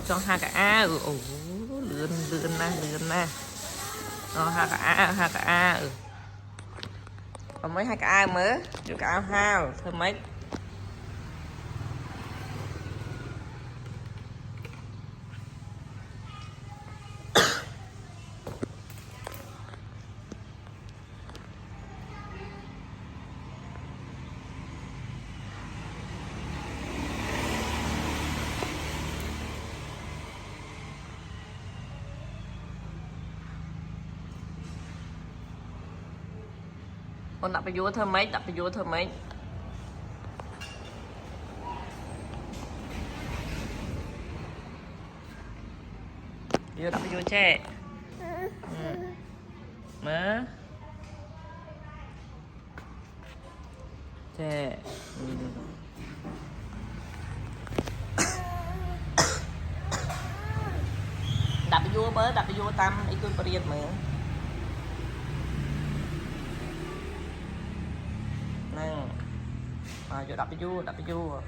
cho hai cả a lươn na hai cả a còn mấy hai cả a mới được cả hao thôi mấy con đặt vô thơm mấy đặt vô thơm mấy vô đặt vô che má che đặt vô bớ đặt vô tâm ý tôi bariệt mà nè vô đặt vô